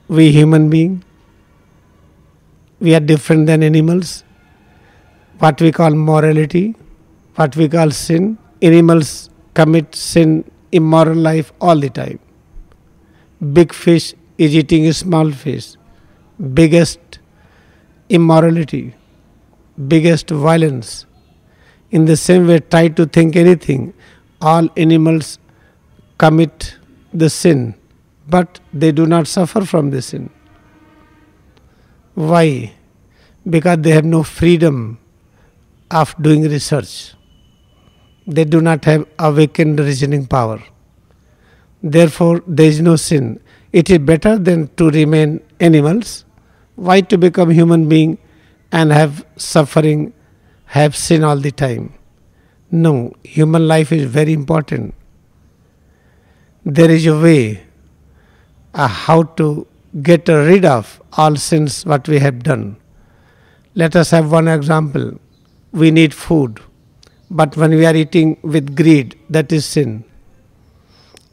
we human beings, we are different than animals. What we call morality, what we call sin. Animals commit sin, immoral life all the time. Big fish is eating a small fish. Biggest immorality, biggest violence. In the same way, try to think anything. All animals commit the sin, but they do not suffer from the sin. Why? Because they have no freedom of doing research. They do not have awakened reasoning power. Therefore, there is no sin. It is better than to remain animals. Why to become human being and have suffering, have sin all the time? No, human life is very important. There is a way how to get rid of all sins what we have done. Let us have one example. We need food, but when we are eating with greed, that is sin.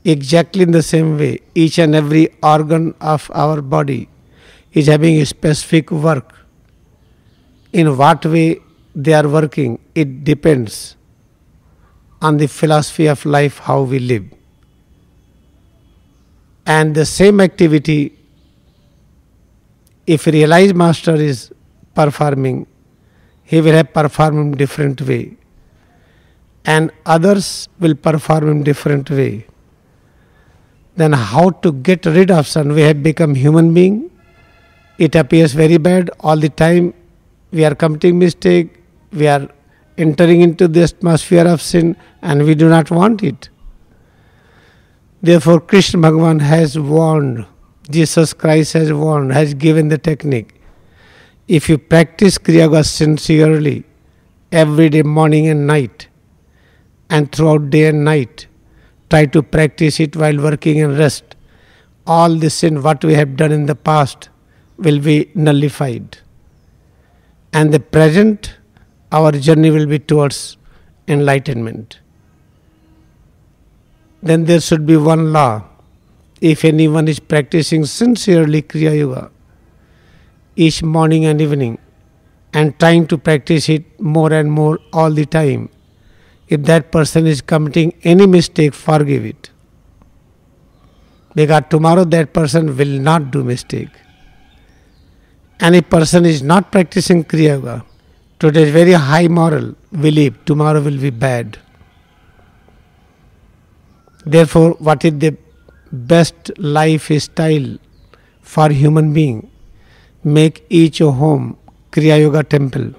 Exactly in the same way, each and every organ of our body is having a specific work. In what way they are working, it depends on the philosophy of life, how we live. And the same activity, if a realized master is performing, he will have performed in different way. And others will perform in different way. Then how to get rid of sin? We have become human being. It appears very bad all the time. We are committing mistake. We are entering into the atmosphere of sin and we do not want it. Therefore, Krishna Bhagavan has warned, Jesus Christ has warned, has given the technique. If you practice Kriya Yoga sincerely, every day, morning and night, and throughout day and night, try to practice it while working and rest, all the sin what we have done in the past will be nullified. And the present, our journey will be towards enlightenment. Then there should be one law. If anyone is practicing sincerely Kriya Yoga, each morning and evening, and trying to practice it more and more all the time, if that person is committing any mistake, forgive it. Because tomorrow that person will not do mistake. And if person is not practicing Kriya Yoga, today is very high moral, believe tomorrow will be bad. Therefore, what is the best lifestyle for human being? Make each a home Kriya Yoga temple.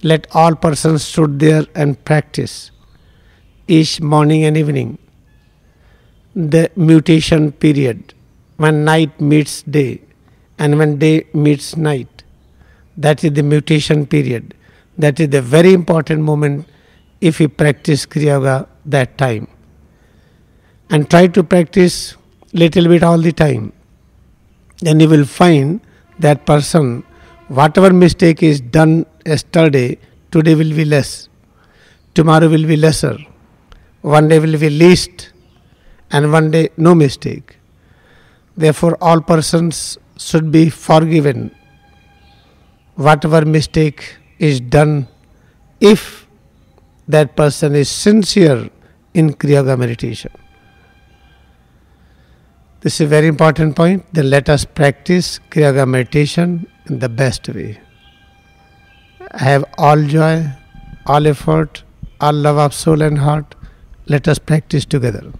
Let all persons stood there and practice each morning and evening. The mutation period, when night meets day and when day meets night, that is the mutation period. That is the very important moment if you practice Kriya Yoga that time. And try to practice little bit all the time. Then you will find that person, whatever mistake is done yesterday, today will be less. Tomorrow will be lesser. One day will be least. And one day no mistake. Therefore all persons should be forgiven. Whatever mistake is done, if that person is sincere in Kriya Yoga meditation. This is a very important point. Then let us practice Kriya Yoga meditation in the best way. Have all joy, all effort, all love of soul and heart. Let us practice together.